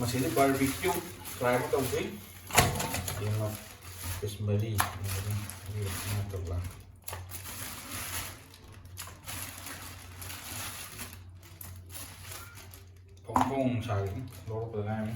ꯉꯁꯤꯗꯤ barbecue try ꯑꯃ ꯇꯧꯖꯩ ꯌꯦꯡꯉꯣ ꯄꯤꯁ ꯃꯔꯤ ꯅꯠꯇꯕ꯭ꯔꯥ ꯐꯣꯡ ꯐꯣꯡ ꯁꯥꯒꯤ ꯂꯧꯔꯛꯄꯗ ꯉꯥꯏꯔꯅꯤ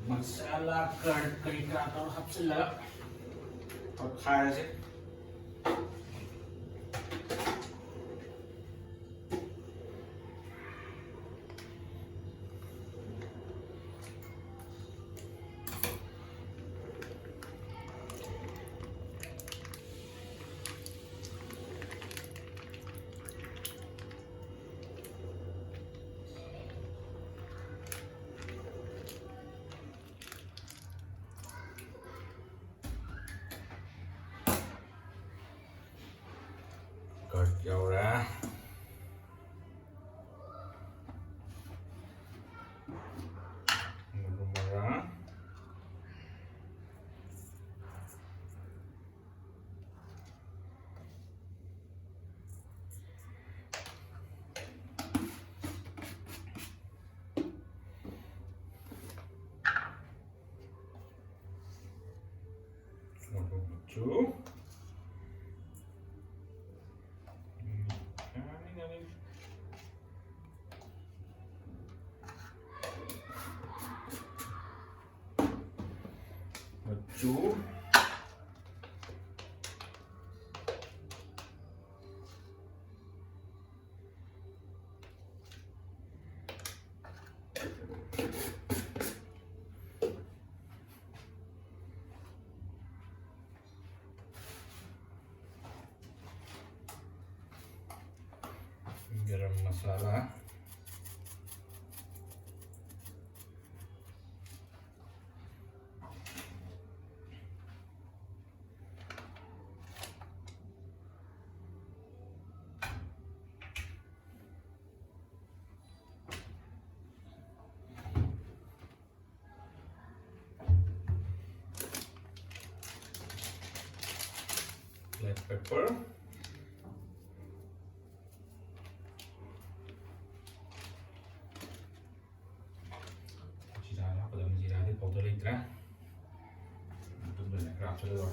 मसाला कड़ी का तो सबसे लगा और खाया से cột dầu ra chú một chú garam masala black pepper powder letra itu banyak kerap telur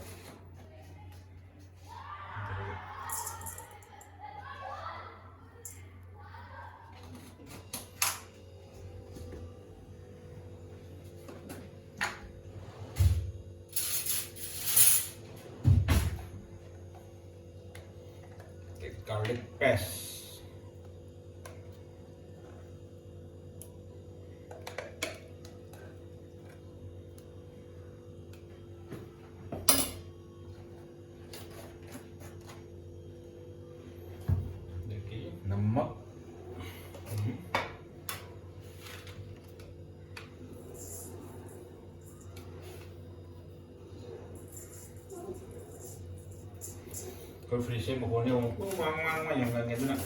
garlic paste नमक कोई फ्रिज से मकोने हो को mang mà yang lagi itu nak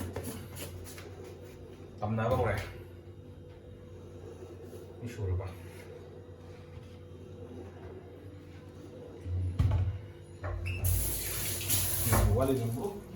tầm nào không này ini suruh apa ini buat ini bro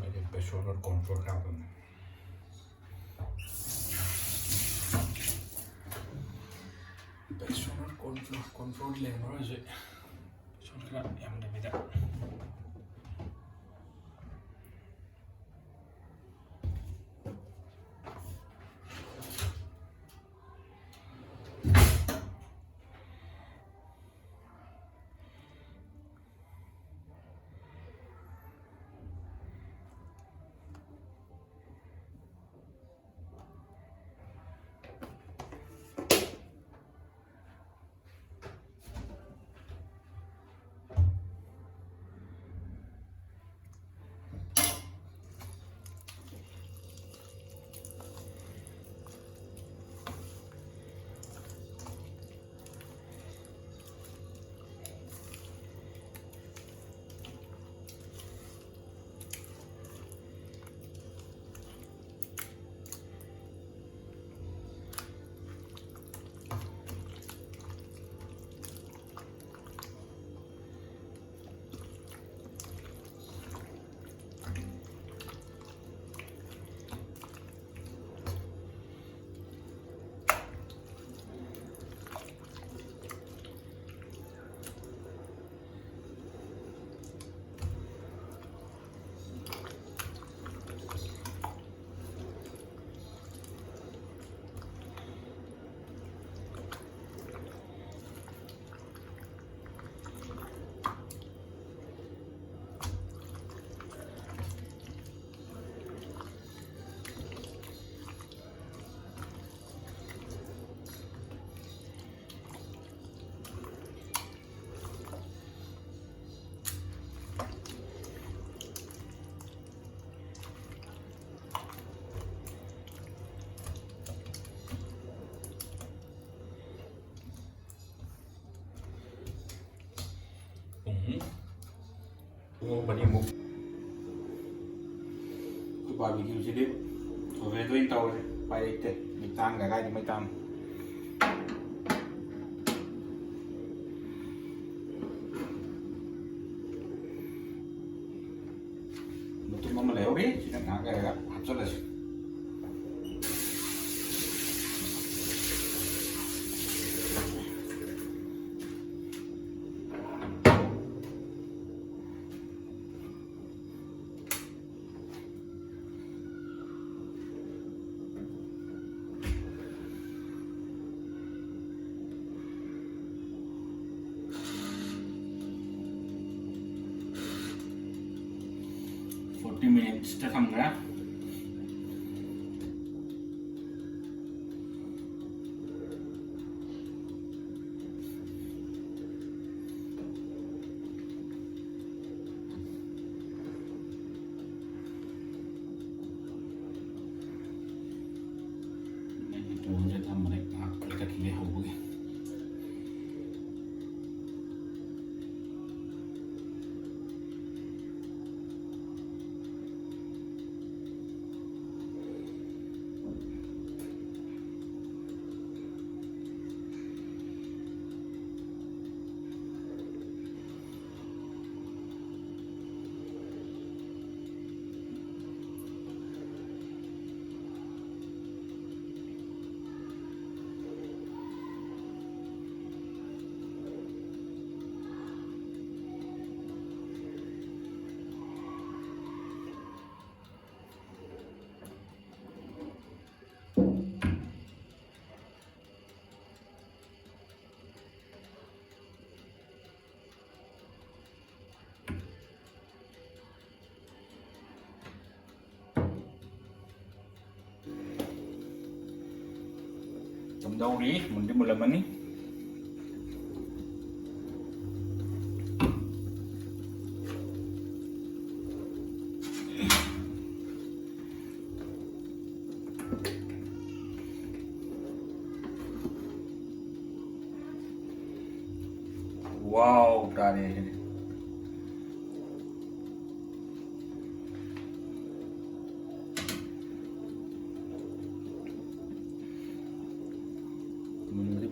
Jadi pressure control happen. Pressure control lever aja. Soalnya yang beda. Bani mục cái barbecue sẽ đi về tôi tàu phải để mình tan cả gai thì mới tan một chút mà léo biết chỉ là cái hạt rất là minutes จะทำนะจะทำอะไรอะไรกันเลยหูยTầm đâu đi, mình đi một lần mình wow, tadi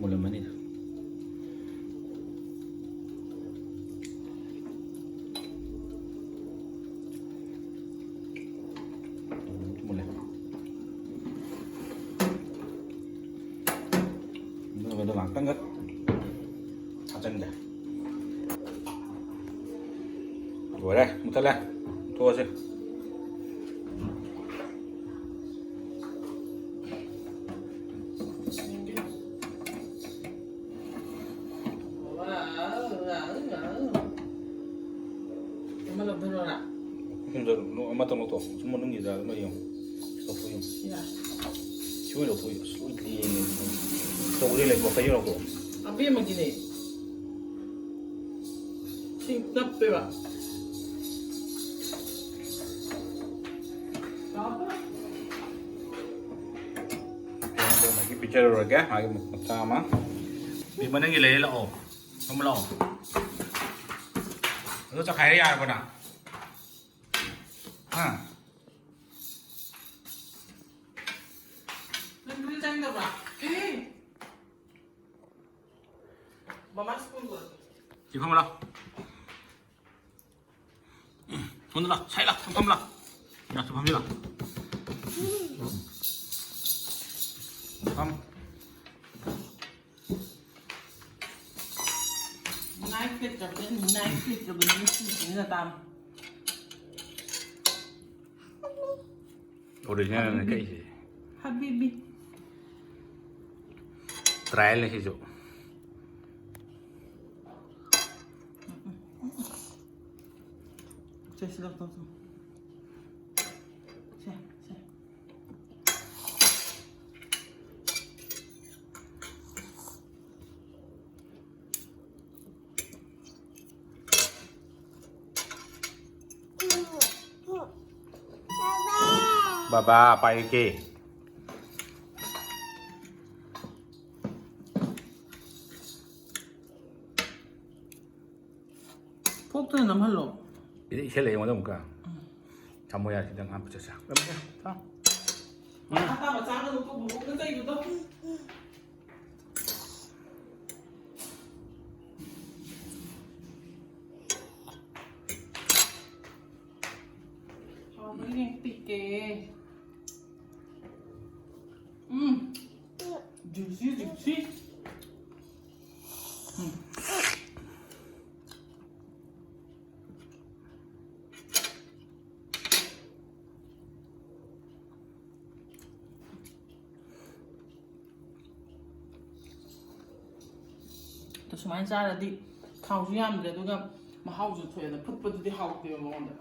mulai manis. 그래도 막간 것 하자인데. Đuổi đây, một thân lên, thua chứ. Không giờ nó mà tao nó tổ, chúng nó nghĩ ra nó nhiều, sao thôi không? Chui được thôi, chui đi, sao đi lại một cái gì đâu tổ. Abi mà gì này? Xin nắp đi bạn. Cái picture rồi cái, hai một sao mà. Vì mình đang nghĩ lấy là ổ, không là ổ. Nó chắc hay ra con nào. À. Nên đi tranh đâu bạn? Ê! Bà mắt spoon rồi. Chị không đâu. 손 들어, 차이라, 손 들어. 야, 좀 합니다. 감. Nãy kết cho bên này chính là tam. 오리지널은 cái gì? Habibi. Trial 해줘. Chơi xin lỗi tôi. Chơi. Baba, paiki. 폭탄이 너무 할로. Ini sila yung ano ka. Kamu ya sedang apa saja. 아까 막 작은 옷도 보고 끈적이도. 그냥 삐게. 주시. 또 수많이 자라디 가오주 야는데도 막 하우주 토에는 풋풋이 하우되어 먹는다.